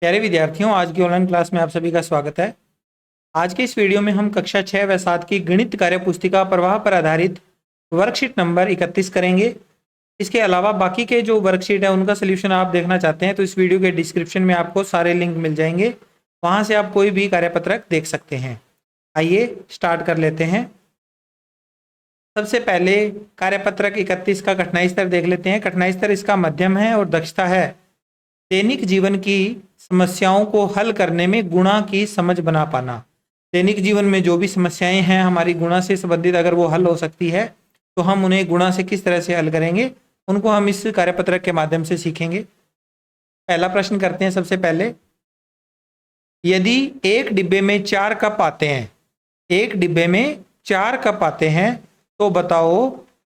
प्यारे विद्यार्थियों, आज की ऑनलाइन क्लास में आप सभी का स्वागत है। आज के इस वीडियो में हम कक्षा 6 व 7 की गणित कार्य पुस्तिका प्रवाह पर आधारित वर्कशीट नंबर 31 करेंगे। इसके अलावा बाकी के जो वर्कशीट है उनका सोल्यूशन आप देखना चाहते हैं तो इस वीडियो के डिस्क्रिप्शन में आपको सारे लिंक मिल जाएंगे, वहां से आप कोई भी कार्यपत्रक देख सकते हैं। आइए स्टार्ट कर लेते हैं। सबसे पहले कार्यपत्रक 31 का कठिनाई स्तर देख लेते हैं। कठिनाई स्तर इसका मध्यम है और दक्षता है दैनिक जीवन की समस्याओं को हल करने में गुणा की समझ बना पाना। दैनिक जीवन में जो भी समस्याएं हैं हमारी गुणा से संबंधित, अगर वो हल हो सकती है तो हम उन्हें गुणा से किस तरह से हल करेंगे, उनको हम इस कार्यपत्रक के माध्यम से सीखेंगे। पहला प्रश्न करते हैं। सबसे पहले, यदि एक डिब्बे में 4 कप आते हैं, एक डिब्बे में 4 कप आते हैं तो बताओ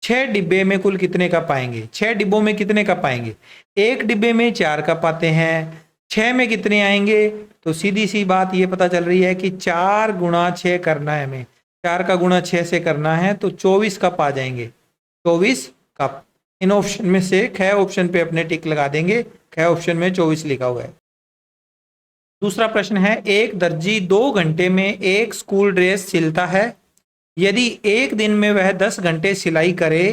6 डिब्बे में कुल कितने कप आएंगे। 6 डिब्बों में कितने कप आएंगे। एक डिब्बे में 4 कप आते हैं, 6 में कितने आएंगे। तो सीधी सी बात ये पता चल रही है कि 4 गुणा 6 करना है, हमें 4 का गुणा 6 से करना है तो 24 कप आ जाएंगे। 24 कप। इन ऑप्शन में से ख ऑप्शन पे अपने टिक लगा देंगे। ख ऑप्शन में 24 लिखा हुआ है। दूसरा प्रश्न है, एक दर्जी 2 घंटे में एक स्कूल ड्रेस सिलता है। यदि एक दिन में वह 10 घंटे सिलाई करे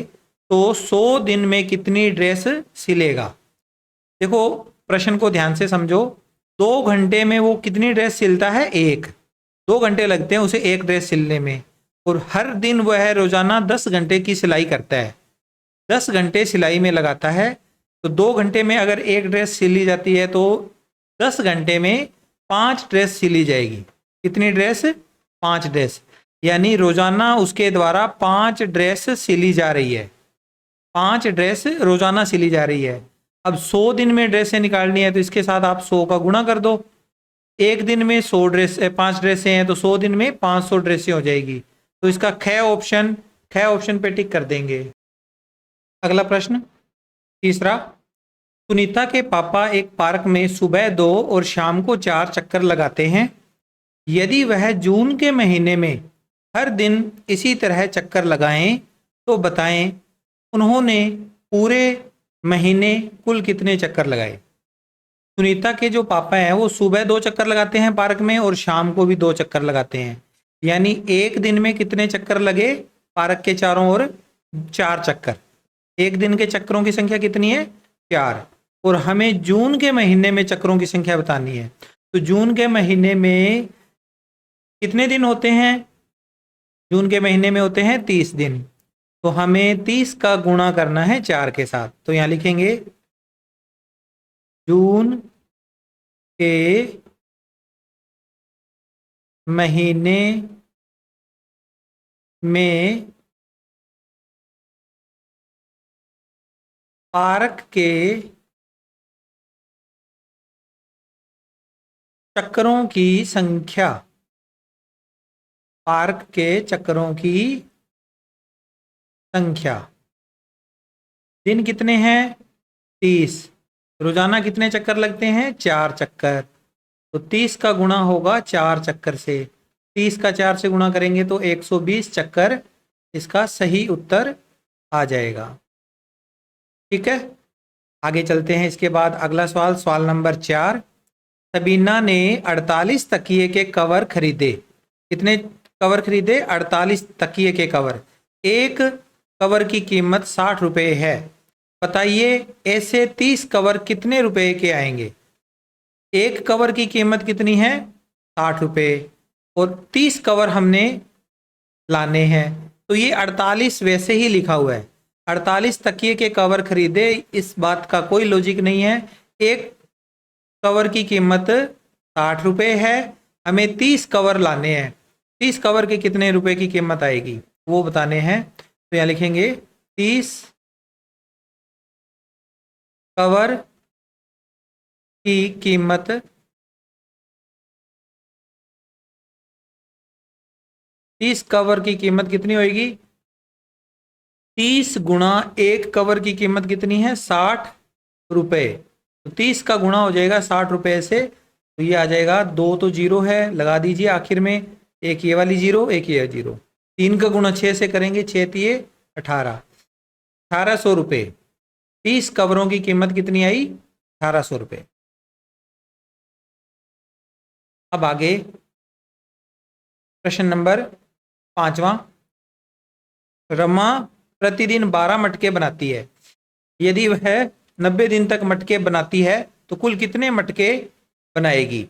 तो 100 दिन में कितनी ड्रेस सिलेगा। देखो, प्रश्न को ध्यान से समझो। 2 घंटे में वो कितनी ड्रेस सिलता है, एक। 2 घंटे लगते हैं उसे एक ड्रेस सिलने में, और हर दिन वह रोजाना 10 घंटे की सिलाई करता है। 10 घंटे सिलाई में लगाता है तो 2 घंटे में अगर एक ड्रेस सिली जाती है तो 10 घंटे में 5 ड्रेस सिली जाएगी। कितनी ड्रेस, 5 ड्रेस। यानी रोजाना उसके द्वारा 5 ड्रेस सिली जा रही है। 5 ड्रेस रोजाना सिली जा रही है। अब 100 दिन में ड्रेसें निकालनी है तो इसके साथ आप 100 का गुणा कर दो। एक दिन में 100 ड्रेस 5 ड्रेसें हैं तो 100 दिन में 500 ड्रेसें हो जाएगी। तो इसका ख ऑप्शन पे टिक कर देंगे। अगला प्रश्न, तीसरा, सुनीता के पापा एक पार्क में सुबह 2 और शाम को 4 चक्कर लगाते हैं। यदि वह जून के महीने में हर दिन इसी तरह चक्कर लगाएं तो बताएं उन्होंने पूरे महीने कुल कितने चक्कर लगाए। सुनीता के जो पापा हैं वो सुबह 2 चक्कर लगाते हैं पार्क में और शाम को भी 2 चक्कर लगाते हैं। यानी एक दिन में कितने चक्कर लगे पार्क के चारों ओर, 4 चक्कर। एक दिन के चक्करों की संख्या कितनी है, 4। और हमें जून के महीने में चक्करों की संख्या बतानी है। तो जून के महीने में कितने दिन होते हैं, जून के महीने में होते हैं 30 दिन। तो हमें 30 का गुणा करना है 4 के साथ। तो यहां लिखेंगे जून के महीने में पार्क के चक्करों की संख्या, पार्क के चक्करों की संख्या। दिन कितने हैं, 30। रोजाना कितने चक्कर लगते हैं, 4 चक्कर। तो 30 का गुणा होगा 4 चक्कर से। 30 का 4 से गुणा करेंगे तो 120 चक्कर इसका सही उत्तर आ जाएगा। ठीक है, आगे चलते हैं। इसके बाद अगला सवाल, सवाल नंबर 4। सबीना ने 48 तकिए के कवर खरीदे। कितने कवर खरीदे, 48 तकिए के कवर। एक कवर की कीमत 60 रुपए है। बताइए ऐसे 30 कवर कितने रुपए के आएंगे। एक कवर की कीमत कितनी है, 60 रुपए, और 30 कवर हमने लाने हैं। तो ये 48 वैसे ही लिखा हुआ है। 48 तकिए के कवर खरीदे, इस बात का कोई लॉजिक नहीं है। एक कवर की कीमत 60 रुपए है, हमें 30 कवर लाने हैं। 30 कवर के कितने रुपए की कीमत आएगी वो बताने हैं। तो यहाँ लिखेंगे 30 कवर की कीमत 30 कवर की कीमत कितनी होगी, 30 गुणा एक कवर की कीमत कितनी है, 60 रुपए। तो 30 का गुणा हो जाएगा 60 रुपए से। तो ये आ जाएगा, 2 तो जीरो है, लगा दीजिए आखिर में, एक ये वाली जीरो, एक ये जीरो। 3 का गुणा 6 से करेंगे, 6 तिये 18, 1800 रुपये। 30 कवरों की कीमत कितनी आई, 1800 रुपये। अब आगे प्रश्न नंबर 5वां। रमा प्रतिदिन 12 मटके बनाती है। यदि वह 90 दिन तक मटके बनाती है तो कुल कितने मटके बनाएगी?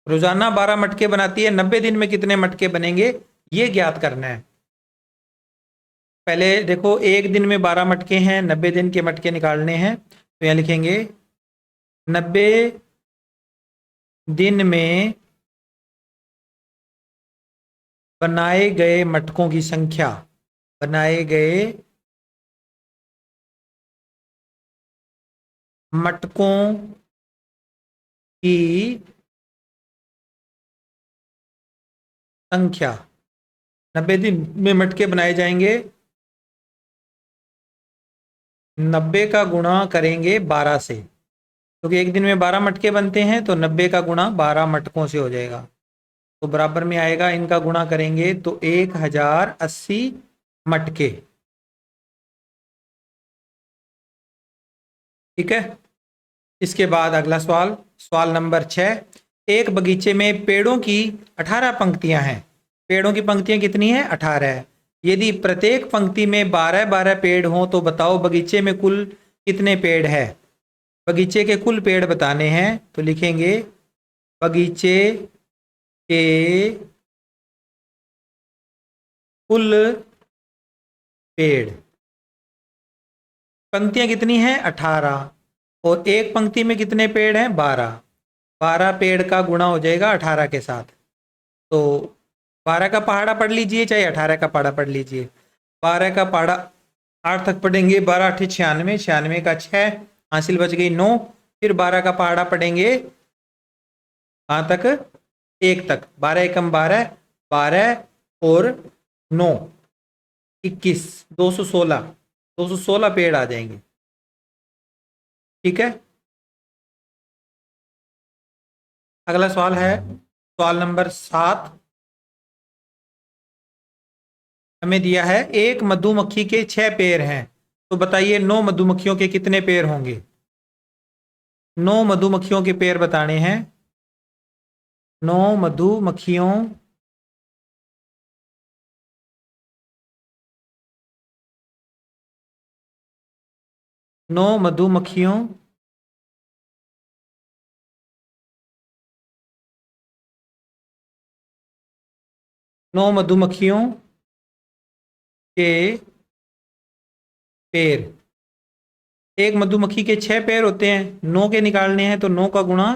रोजाना 12 मटके बनाती है, 90 दिन में कितने मटके बनेंगे ये ज्ञात करना है। पहले देखो, एक दिन में 12 मटके हैं, 90 दिन के मटके निकालने हैं। तो यहां लिखेंगे 90 दिन में बनाए गए मटकों की संख्या, बनाए गए मटकों की संख्या। 90 दिन में मटके बनाए जाएंगे, 90 का गुणा करेंगे 12 से, क्योंकि एक दिन में 12 मटके बनते हैं तो 90 का गुणा 12 मटकों से हो जाएगा। तो बराबर में आएगा, इनका गुणा करेंगे तो 1080 मटके। ठीक है। इसके बाद अगला सवाल, सवाल नंबर 6। एक बगीचे में पेड़ों की 18 पंक्तियां हैं। पेड़ों की पंक्तियां कितनी है? 18 है। यदि प्रत्येक पंक्ति में 12-12 पेड़ हों तो बताओ बगीचे में कुल कितने पेड़ है? बगीचे के कुल पेड़ बताने हैं तो लिखेंगे बगीचे के कुल पेड़। पंक्तियां कितनी हैं? 18। और एक पंक्ति में कितने पेड़ हैं? 12। 12 पेड़ का गुणा हो जाएगा 18 के साथ। तो 12 का पहाड़ा पढ़ लीजिए, चाहे 18 का पहाड़ा पढ़ लीजिए। 12 का पहाड़ा 8 तक पढ़ेंगे, 12 8 96, 96 का 6 हासिल बच गई 9। फिर 12 का पहाड़ा पढ़ेंगे कहाँ तक? 1 तक। 12 एकम 12, 12 और 9 21, 216, 216 पेड़ आ जाएंगे। ठीक है। अगला सवाल है सवाल नंबर 7। हमें दिया है एक मधुमक्खी के 6 पैर हैं, तो बताइए 9 मधुमक्खियों के कितने पैर होंगे? 9 मधुमक्खियों के पैर बताने हैं। 9 मधुमक्खियों 9 मधुमक्खियों 9 मधुमक्खियों के पैर। एक मधुमक्खी के 6 पैर होते हैं, 9 के निकालने हैं तो 9 का गुणा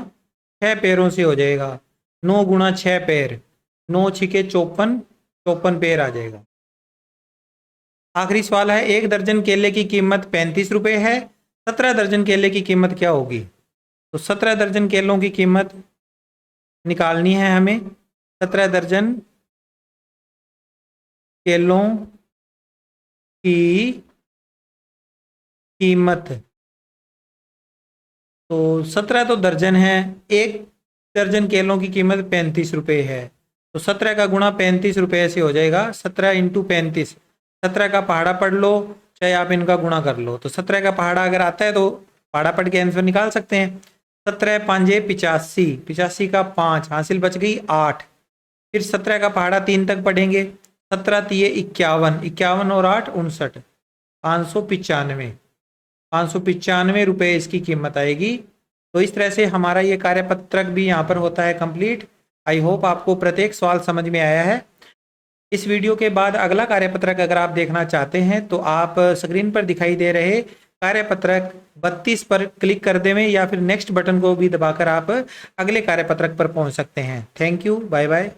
6 पैरों से हो जाएगा। 9 गुणा 6 पैर, 9 छिके 54, 54 पैर आ जाएगा। आखिरी सवाल है, एक दर्जन केले की कीमत 35 रुपये है, 17 दर्जन केले की कीमत क्या होगी? तो 17 दर्जन केलों की कीमत निकालनी है हमें। 17 दर्जन केलों की कीमत, तो 17 तो दर्जन है, एक दर्जन केलों की कीमत 35 रुपये है, तो 17 का गुणा 35 रुपये से हो जाएगा। 17 इंटू 35, 17 का पहाड़ा पढ़ लो, चाहे आप इनका गुणा कर लो। तो 17 का पहाड़ा अगर आता है तो पहाड़ा पढ़ के आंसर निकाल सकते हैं। 17 5 85, 85 का 5 हासिल बच गई 8। फिर 17 का पहाड़ा 3 तक पढ़ेंगे। 17 3 51, 51 और 8 59, 595, 595 रुपये इसकी कीमत आएगी। तो इस तरह से हमारा ये कार्यपत्रक भी यहाँ पर होता है कंप्लीट। आई होप आपको प्रत्येक सवाल समझ में आया है। इस वीडियो के बाद अगला कार्यपत्रक अगर आप देखना चाहते हैं तो आप स्क्रीन पर दिखाई दे रहे कार्यपत्रक 32 पर क्लिक कर देवें, या फिर नेक्स्ट बटन को भी दबाकर आप अगले कार्यपत्रक पर पहुंच सकते हैं। Thank you, bye bye.